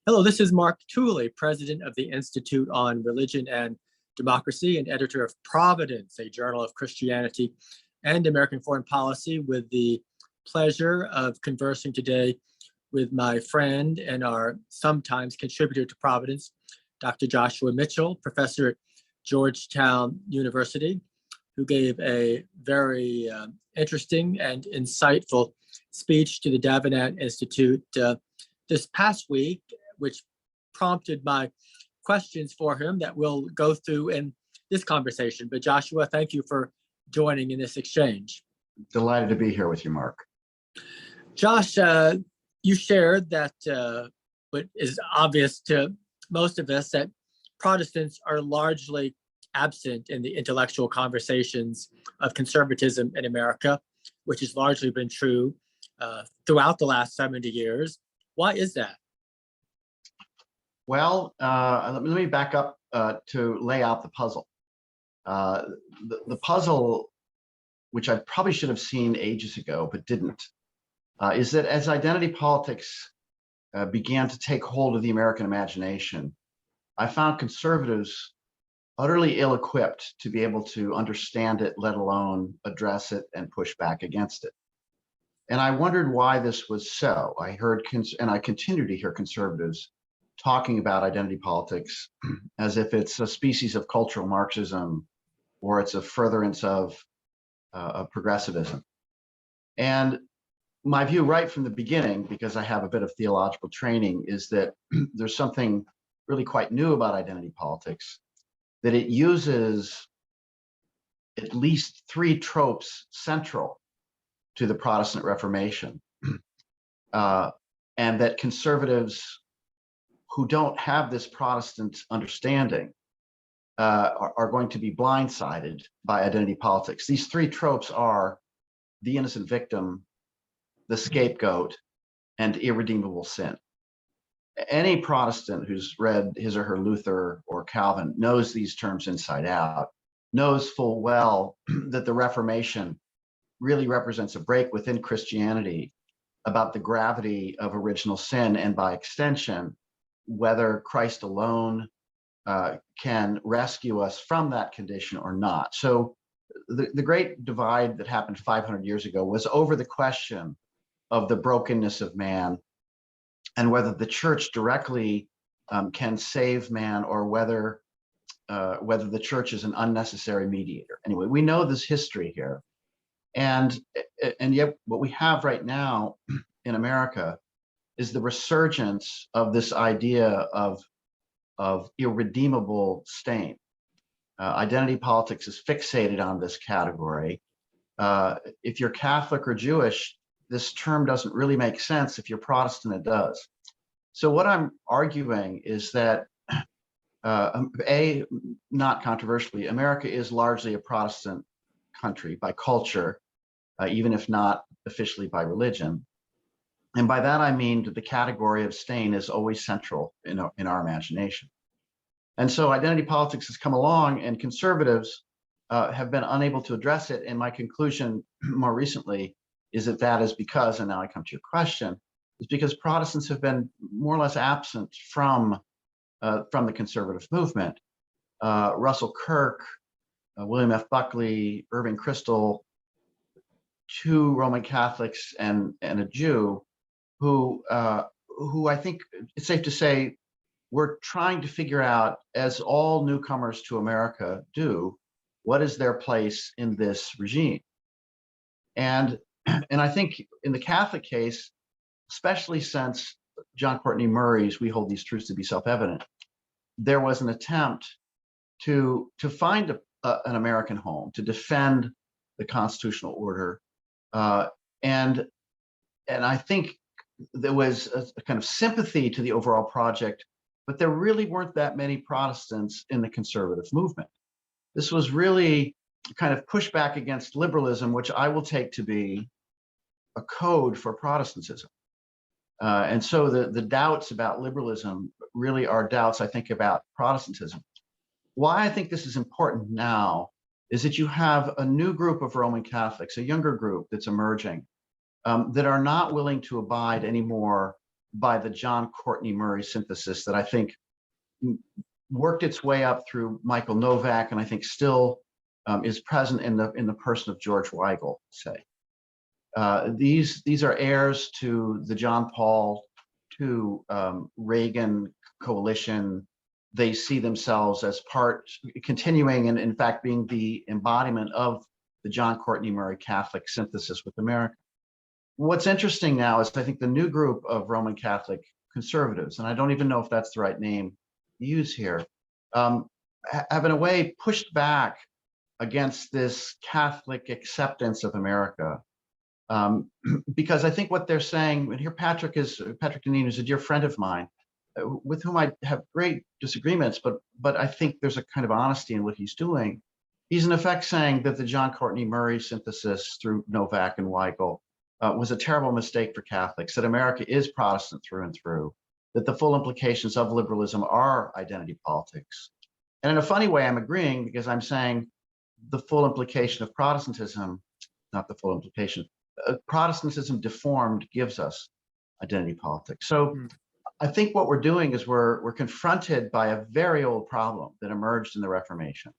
Hello, this is Mark Tooley, president of the Institute on Religion and Democracy and editor of Providence, a journal of Christianity and American foreign policy, with the pleasure of conversing today with my friend and our sometimes contributor to Providence, Dr. Joshua Mitchell, professor at Georgetown University, who gave a very interesting and insightful speech to the Davenant Institute this past week, which prompted my questions for him that we'll go through in this conversation. But Joshua, thank you for joining in this exchange. Delighted to be here with you, Mark. Josh, you shared that what is obvious to most of us, that Protestants are largely absent in the intellectual conversations of conservatism in America, which has largely been true throughout the last 70 years. Why is that? Well, let me back up to lay out the puzzle. The puzzle, which I probably should have seen ages ago but didn't, is that as identity politics began to take hold of the American imagination, I found conservatives utterly ill-equipped to be able to understand it, let alone address it and push back against it. And I wondered why this was so. I heard, and I continue to hear conservatives talking about identity politics as if it's a species of cultural Marxism or it's a furtherance of progressivism. And my view right from the beginning, because I have a bit of theological training, is that there's something really quite new about identity politics, that it uses at least three tropes central to the Protestant Reformation, and that conservatives who don't have this Protestant understanding are going to be blindsided by identity politics. These three tropes are the innocent victim, the scapegoat, and irredeemable sin. Any Protestant who's read his or her Luther or Calvin knows these terms inside out, knows full well that the Reformation really represents a break within Christianity about the gravity of original sin, and by extension, whether Christ alone can rescue us from that condition or not. So the great divide that happened 500 years ago was over the question of the brokenness of man and whether the church directly can save man, or whether the church is an unnecessary mediator. Anyway, we know this history here. And yet what we have right now in America is the resurgence of this idea of irredeemable stain. Identity politics is fixated on this category. If you're Catholic or Jewish, this term doesn't really make sense. If you're Protestant, it does. So what I'm arguing is that, not controversially, America is largely a Protestant country by culture, even if not officially by religion. And by that, I mean that the category of stain is always central in our imagination. And so identity politics has come along, and conservatives have been unable to address it. And my conclusion more recently is that that is because, and now I come to your question, is because Protestants have been more or less absent from the conservative movement. Russell Kirk, William F. Buckley, Irving Kristol, two Roman Catholics and a Jew, who I think it's safe to say we're trying to figure out, as all newcomers to America do, what is their place in this regime. And I think in the Catholic case, especially since John Courtney Murray's "We Hold These Truths to Be Self-Evident," there was an attempt to find an American home, to defend the constitutional order, and I think there was a kind of sympathy to the overall project, but there really weren't that many Protestants in the conservative movement. This was really kind of pushback against liberalism, which I will take to be a code for Protestantism. And so the doubts about liberalism really are doubts, I think, about Protestantism. Why I think this is important now is that you have a new group of Roman Catholics, a younger group that's emerging, that are not willing to abide anymore by the John Courtney Murray synthesis that I think worked its way up through Michael Novak, and I think still is present in the person of George Weigel, say. These are heirs to the John Paul II Reagan coalition. They see themselves as continuing and in fact being the embodiment of the John Courtney Murray Catholic synthesis with America. What's interesting now is I think the new group of Roman Catholic conservatives, and I don't even know if that's the right name to use here, have in a way pushed back against this Catholic acceptance of America. Because I think what they're saying, and here Patrick Deneen is a dear friend of mine, with whom I have great disagreements, but I think there's a kind of honesty in what he's doing. He's in effect saying that the John Courtney Murray synthesis through Novak and Weigel was a terrible mistake for Catholics, that America is Protestant through and through, that the full implications of liberalism are identity politics. And in a funny way, I'm agreeing because I'm saying the full implication of Protestantism, not the full implication, Protestantism deformed gives us identity politics. So I think what we're doing is we're confronted by a very old problem that emerged in the Reformation.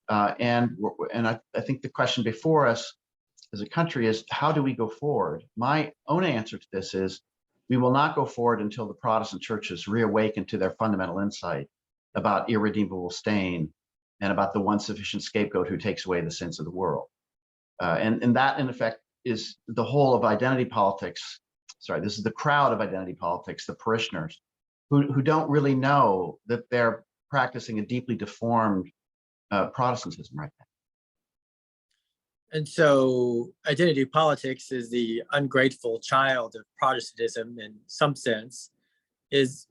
And I think the question before us as a country is, how do we go forward? My own answer to this is, we will not go forward until the Protestant churches reawaken to their fundamental insight about irredeemable stain and about the one sufficient scapegoat who takes away the sins of the world. And that, in effect, is the whole of identity politics. Sorry, this is the crowd of identity politics, the parishioners, who don't really know that they're practicing a deeply deformed Protestantism right now. And so identity politics is the ungrateful child of Protestantism in some sense. It's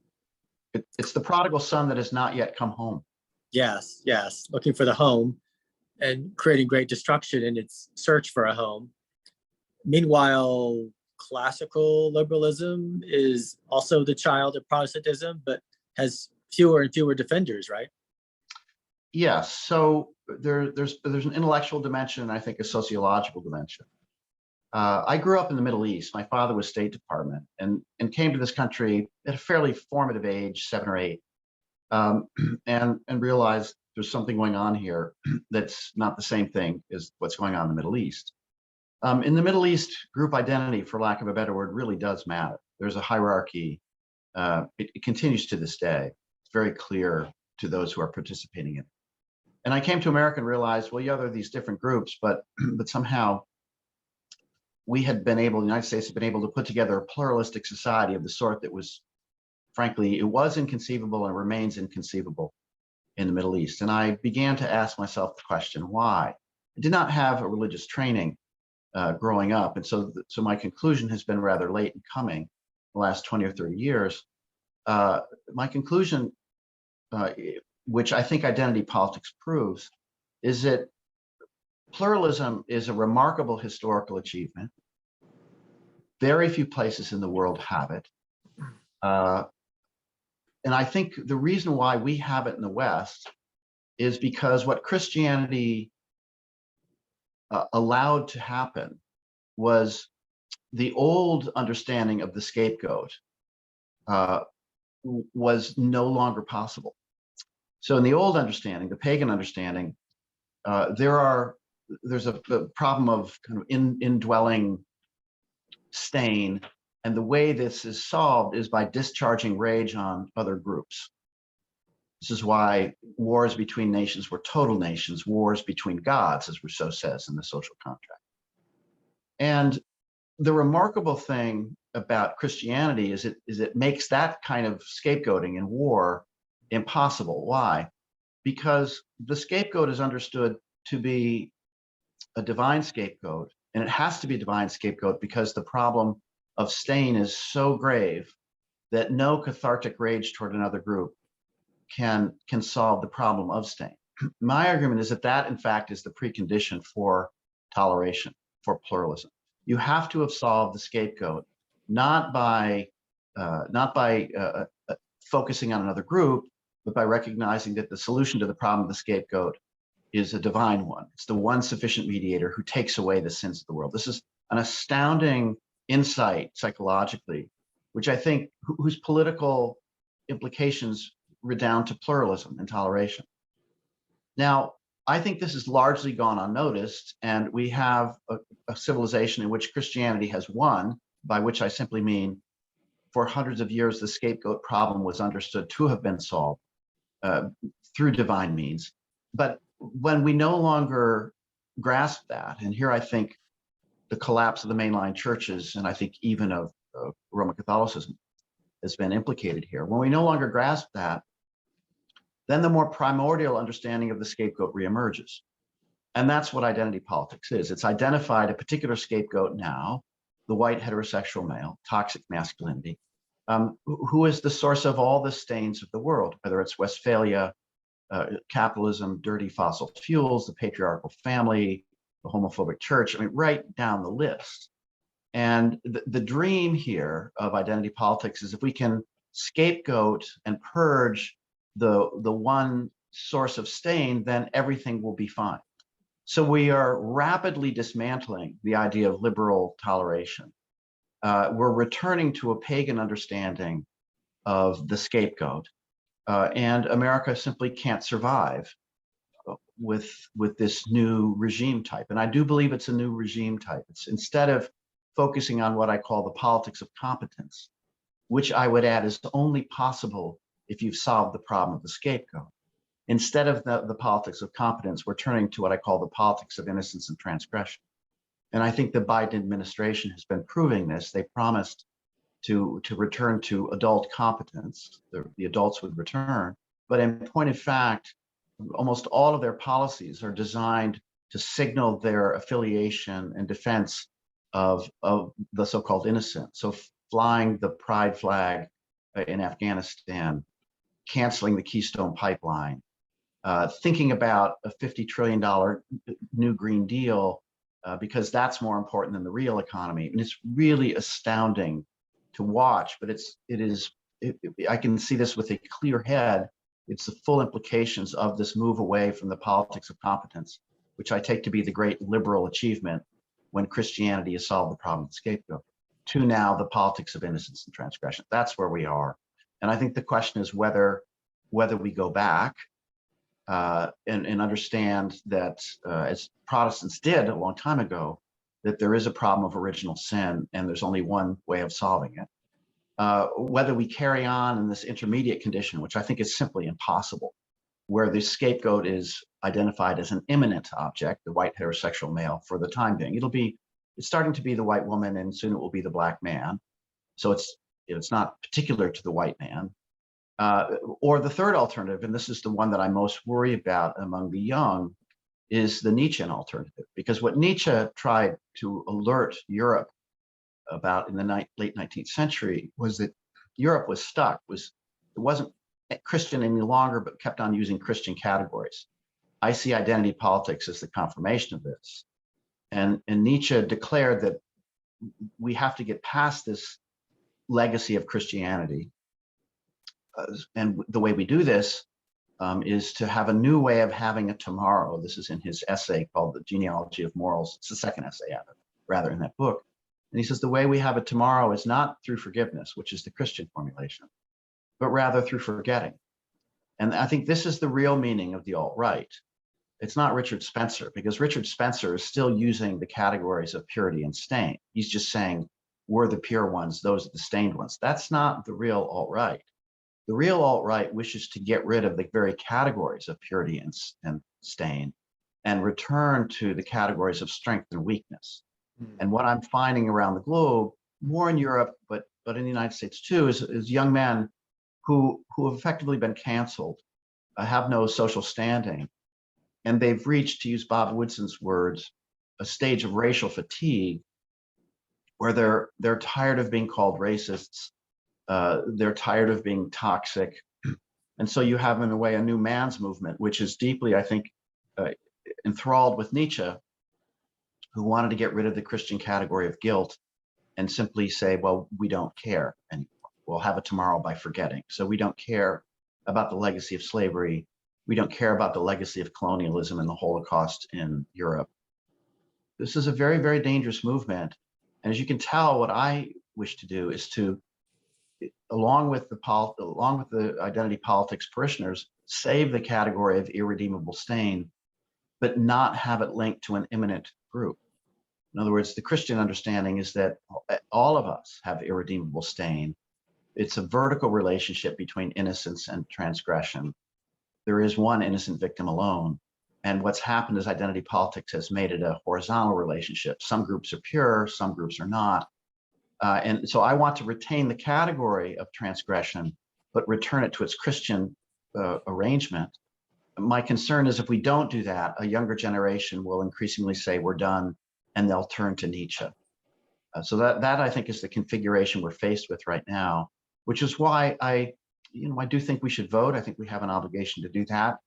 the prodigal son that has not yet come home. Yes, looking for the home and creating great destruction in its search for a home. Meanwhile, classical liberalism is also the child of Protestantism, but has fewer and fewer defenders, right? Yes. So there's an intellectual dimension, and I think a sociological dimension. I grew up in the Middle East. My father was State Department and came to this country at a fairly formative age, 7 or 8, and realized there's something going on here that's not the same thing as what's going on in the Middle East. In the Middle East, group identity, for lack of a better word, really does matter. There's a hierarchy. It continues to this day. It's very clear to those who are participating in it. And I came to America and realized, well, yeah, there are these different groups, but somehow we had been able, the United States had been able to put together a pluralistic society of the sort that was, frankly, it was inconceivable and remains inconceivable in the Middle East. And I began to ask myself the question, why? I did not have a religious training growing up. And so my conclusion has been rather late in coming, the last 20 or 30 years. My conclusion, which I think identity politics proves, is that pluralism is a remarkable historical achievement. Very few places in the world have it. And I think the reason why we have it in the West is because what Christianity allowed to happen was the old understanding of the scapegoat was no longer possible. So in the old understanding, the pagan understanding, there's a problem of kind of indwelling stain, and the way this is solved is by discharging rage on other groups. This is why wars between nations were total nations, wars between gods, as Rousseau says in The Social Contract. And the remarkable thing about Christianity is it makes that kind of scapegoating in war impossible. Why? Because the scapegoat is understood to be a divine scapegoat, and it has to be a divine scapegoat because the problem of stain is so grave that no cathartic rage toward another group can solve the problem of stain. My argument is that in fact is the precondition for toleration, for pluralism. You have to have solved the scapegoat, not by focusing on another group, but by recognizing that the solution to the problem of the scapegoat is a divine one. It's the one sufficient mediator who takes away the sins of the world. This is an astounding insight psychologically which I think whose political implications redound to pluralism and toleration. Now, I think this has largely gone unnoticed, and we have a civilization in which Christianity has won, by which I simply mean for hundreds of years, the scapegoat problem was understood to have been solved through divine means. But when we no longer grasp that, and here I think the collapse of the mainline churches, and I think even of Roman Catholicism has been implicated here. When we no longer grasp that, then the more primordial understanding of the scapegoat reemerges. And that's what identity politics is. It's identified a particular scapegoat now, the white heterosexual male, toxic masculinity, who is the source of all the stains of the world, whether it's Westphalia, capitalism, dirty fossil fuels, the patriarchal family, the homophobic church, I mean, right down the list. And the dream here of identity politics is if we can scapegoat and purge the one source of stain, then everything will be fine. So we are rapidly dismantling the idea of liberal toleration. We're returning to a pagan understanding of the scapegoat, and America simply can't survive with this new regime type. And I do believe it's a new regime type. It's instead of focusing on what I call the politics of competence, which I would add is only possible if you've solved the problem of the scapegoat. Instead of the politics of competence, we're turning to what I call the politics of innocence and transgression. And I think the Biden administration has been proving this. They promised to return to adult competence, the adults would return. But in point of fact, almost all of their policies are designed to signal their affiliation and defense of the so-called innocent. So flying the pride flag in Afghanistan, canceling the Keystone Pipeline, thinking about a $50 trillion new Green Deal, because that's more important than the real economy. And it's really astounding to watch, but I can see this with a clear head. It's the full implications of this move away from the politics of competence, which I take to be the great liberal achievement when Christianity has solved the problem of the scapegoat, to now the politics of innocence and transgression. That's where we are. And I think the question is whether we go back and understand that, as Protestants did a long time ago, that there is a problem of original sin and there's only one way of solving it. Whether we carry on in this intermediate condition, which I think is simply impossible, where the scapegoat is identified as an imminent object, the white heterosexual male for the time being. It's starting to be the white woman, and soon it will be the black man. So it's not particular to the white man. Or the third alternative, and this is the one that I most worry about among the young, is the Nietzschean alternative. Because what Nietzsche tried to alert Europe about in the late 19th century was that Europe was stuck, it wasn't Christian any longer, but kept on using Christian categories. I see identity politics as the confirmation of this. And Nietzsche declared that we have to get past this legacy of Christianity. And the way we do this is to have a new way of having a tomorrow. This is in his essay called The Genealogy of Morals. It's the second essay rather in that book. And he says the way we have a tomorrow is not through forgiveness, which is the Christian formulation, but rather through forgetting. And I think this is the real meaning of the alt-right. It's not Richard Spencer, because Richard Spencer is still using the categories of purity and stain. He's just saying, we're the pure ones, those are the stained ones. That's not the real alt-right. The real alt-right wishes to get rid of the very categories of purity and stain and return to the categories of strength and weakness. And what I'm finding around the globe, more in Europe, but in the United States too, is young men who have effectively been canceled, have no social standing, and they've reached, to use Bob Woodson's words, a stage of racial fatigue, where they're tired of being called racists, they're tired of being toxic, and so you have, in a way, a new man's movement, which is deeply, I think, enthralled with Nietzsche, who wanted to get rid of the Christian category of guilt and simply say, well, we don't care anymore. We'll have a tomorrow by forgetting. So we don't care about the legacy of slavery. We don't care about the legacy of colonialism and the Holocaust in Europe. This is a very, very dangerous movement. And as you can tell, what I wish to do is to along with the identity politics parishioners, save the category of irredeemable stain, but not have it linked to an imminent group. In other words, the Christian understanding is that all of us have irredeemable stain. It's a vertical relationship between innocence and transgression. There is one innocent victim alone. And what's happened is identity politics has made it a horizontal relationship. Some groups are pure, some groups are not. And so I want to retain the category of transgression, but return it to its Christian arrangement. My concern is if we don't do that, a younger generation will increasingly say we're done, and they'll turn to Nietzsche. So that I think is the configuration we're faced with right now, which is why I do think we should vote. I think we have an obligation to do that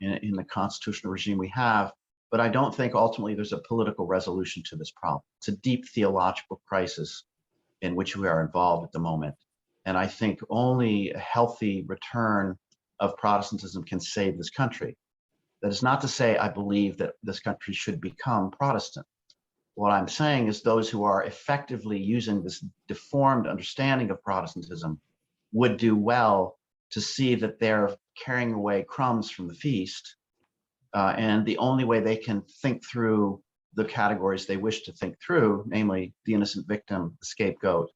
in the constitutional regime we have, but I don't think ultimately there's a political resolution to this problem. It's a deep theological crisis in which we are involved at the moment. And I think only a healthy return of Protestantism can save this country. That is not to say I believe that this country should become Protestant. What I'm saying is those who are effectively using this deformed understanding of Protestantism would do well to see that they're carrying away crumbs from the feast. And the only way they can think through the categories they wish to think through, namely the innocent victim, the scapegoat,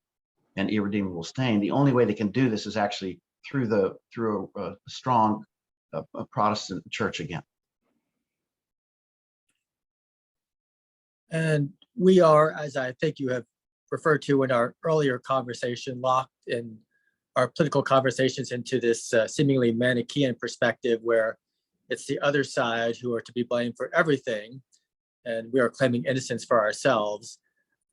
and irredeemable stain, the only way they can do this is actually through a strong Protestant church again. And we are, as I think you have referred to in our earlier conversation, locked in our political conversations into this seemingly Manichaean perspective where it's the other side who are to be blamed for everything, and we are claiming innocence for ourselves.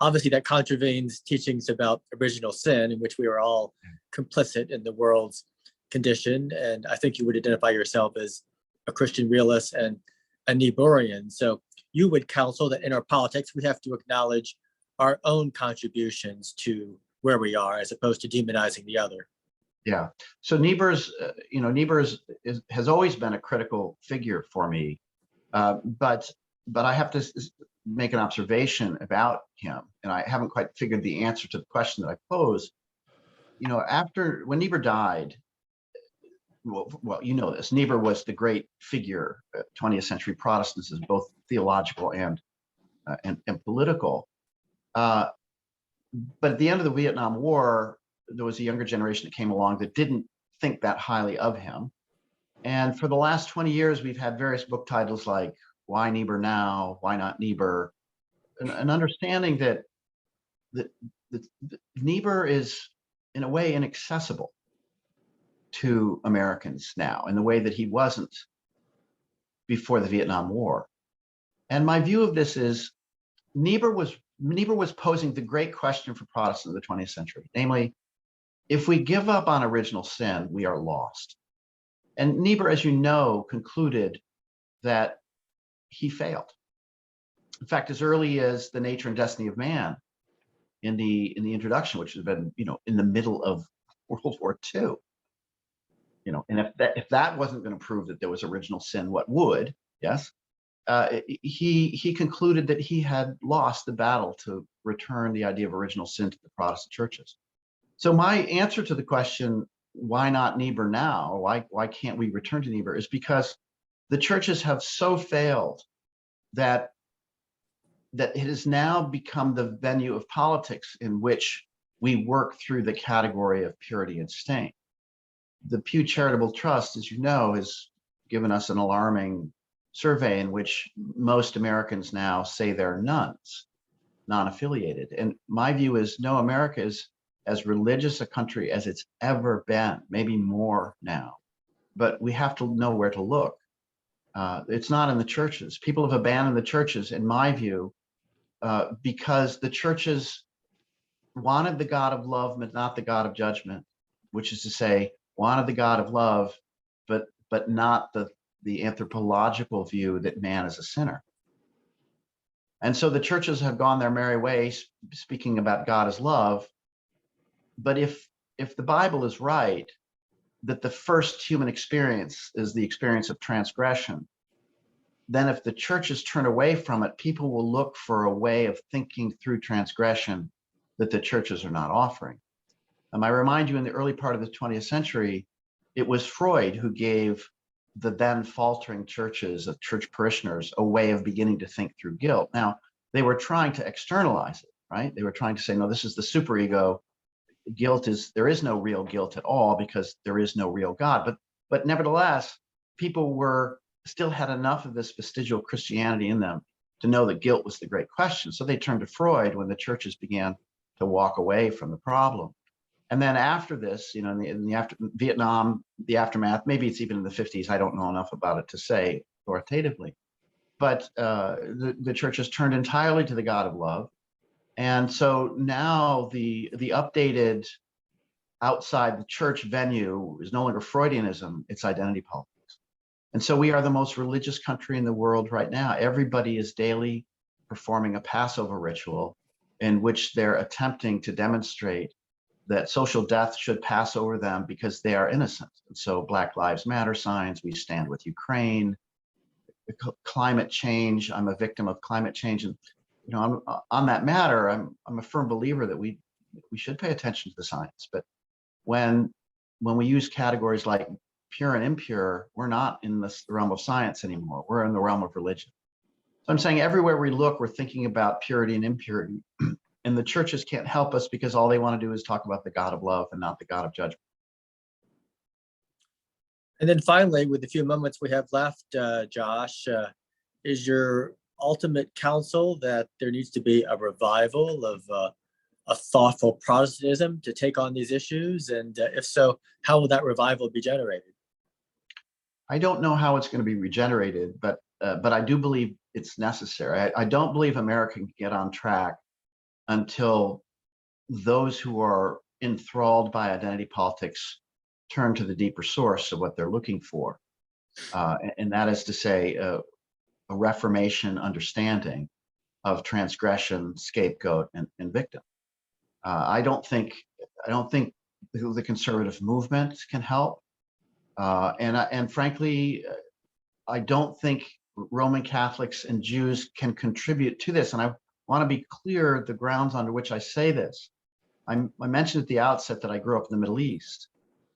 Obviously, that contravenes teachings about original sin, in which we are all complicit in the world's condition. And I think you would identify yourself as a Christian realist and a Niebuhrian. So you would counsel that in our politics, we have to acknowledge our own contributions to where we are, as opposed to demonizing the other. Yeah. So Niebuhr's, has always been a critical figure for me, but I have to make an observation about him, and I haven't quite figured the answer to the question that I posed. When Niebuhr died, well, you know this. Niebuhr was the great figure, 20th century Protestantism, both theological and political. But at the end of the Vietnam War, there was a younger generation that came along that didn't think that highly of him. And for the last 20 years, we've had various book titles like "Why Niebuhr Now?" "Why Not Niebuhr?" An understanding that Niebuhr is, in a way, inaccessible to Americans now in the way that he wasn't before the Vietnam War. And my view of this is Niebuhr was posing the great question for Protestants of the 20th century, namely, if we give up on original sin, we are lost. And Niebuhr, as you know, concluded that he failed. In fact, as early as The Nature and Destiny of Man, in the introduction, which has been, in the middle of World War II, and if that wasn't going to prove that there was original sin, what would? Yes. He concluded that he had lost the battle to return the idea of original sin to the Protestant churches. So my answer to the question, why not Niebuhr now? Why can't we return to Niebuhr? Is because the churches have so failed that it has now become the venue of politics in which we work through the category of purity and stain. The Pew Charitable Trust, as you know, has given us an alarming survey in which most Americans now say they're nuns, non-affiliated. And my view is, no, America is as religious a country as it's ever been, maybe more now. But we have to know where to look. It's not in the churches. People have abandoned the churches, in my view, because the churches wanted the God of love, but not the God of judgment, which is to say, wanted the God of love, but not the anthropological view that man is a sinner. And so the churches have gone their merry way, speaking about God as love. But if the Bible is right, that the first human experience is the experience of transgression, then if the churches turn away from it, people will look for a way of thinking through transgression that the churches are not offering. I remind you, in the early part of the 20th century, it was Freud who gave the then faltering churches, of church parishioners, a way of beginning to think through guilt. Now, they were trying to externalize it, right? They were trying to say, no, this is the superego. Guilt is, there is no real guilt at all because there is no real God. But nevertheless, people still had enough of this vestigial Christianity in them to know that guilt was the great question. So they turned to Freud when the churches began to walk away from the problem. And then after this, you know, in the Vietnam, the aftermath, maybe it's even in the 50s, I don't know enough about it to say authoritatively, but the churches turned entirely to the God of love. And so now the updated outside the church venue is no longer Freudianism, it's identity politics. And so we are the most religious country in the world right now. Everybody is daily performing a Passover ritual in which they're attempting to demonstrate that social death should pass over them because they are innocent. And so Black Lives Matter signs, we stand with Ukraine, climate change, I'm a victim of climate change. And you know, on that matter, I'm a firm believer that we should pay attention to the science. But when we use categories like pure and impure, we're not in the realm of science anymore. We're in the realm of religion. So I'm saying everywhere we look, we're thinking about purity and impurity. And the churches can't help us because all they want to do is talk about the God of love and not the God of judgment. And then finally, with the few moments we have left, Josh, is your ultimate counsel that there needs to be a revival of a thoughtful Protestantism to take on these issues? And if so, how will that revival be generated? I don't know how it's going to be regenerated, but I do believe it's necessary. I don't believe America can get on track until those who are enthralled by identity politics turn to the deeper source of what they're looking for. And that is to say, a Reformation understanding of transgression, scapegoat, and victim. I don't think the conservative movement can help. And frankly, I don't think Roman Catholics and Jews can contribute to this. And I want to be clear the grounds under which I say this. I mentioned at the outset that I grew up in the Middle East.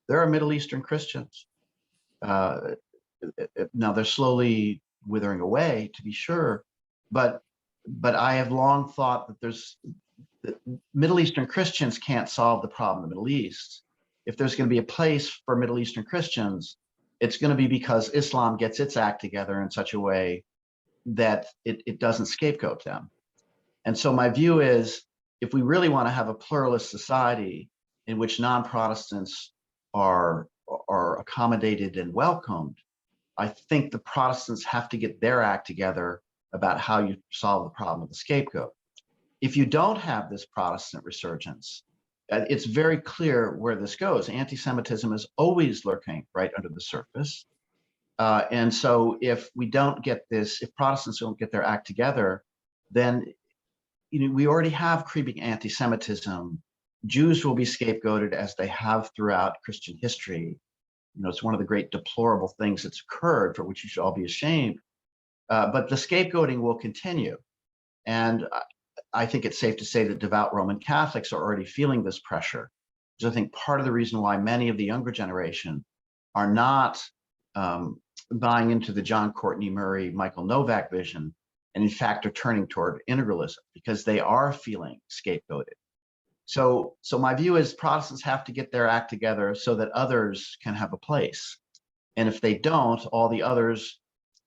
There are Middle Eastern Christians. Now they're slowly withering away, to be sure, but I have long thought that Middle Eastern Christians can't solve the problem in the Middle East. If there's going to be a place for Middle Eastern Christians, it's going to be because Islam gets its act together in such a way that it doesn't scapegoat them. And so my view is, if we really want to have a pluralist society in which non-Protestants are accommodated and welcomed, I think the Protestants have to get their act together about how you solve the problem of the scapegoat. If you don't have this Protestant resurgence, it's very clear where this goes. Anti-Semitism is always lurking right under the surface. And so if we don't get this, if Protestants don't get their act together, then we already have creeping anti-Semitism. Jews will be scapegoated as they have throughout Christian history. It's one of the great deplorable things that's occurred for which you should all be ashamed. But the scapegoating will continue. And I think it's safe to say that devout Roman Catholics are already feeling this pressure. Because I think part of the reason why many of the younger generation are not buying into the John Courtney Murray, Michael Novak vision, and in fact are turning toward integralism because they are feeling scapegoated. So my view is Protestants have to get their act together so that others can have a place. And if they don't, all the others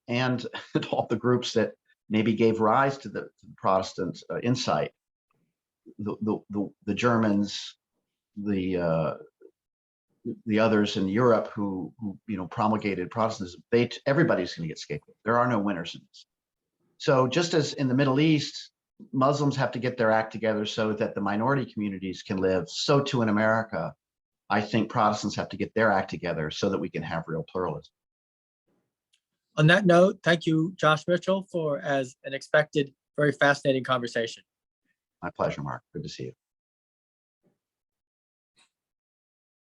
and all the groups that maybe gave rise to the Protestant insight, the Germans, the others in Europe who promulgated Protestantism, everybody's going to get scapegoated. There are no winners in this. So just as in the Middle East, Muslims have to get their act together so that the minority communities can live, so too in America, I think Protestants have to get their act together so that we can have real pluralism. On that note, thank you, Josh Mitchell, for, as an expected, very fascinating conversation. My pleasure, Mark. Good to see you.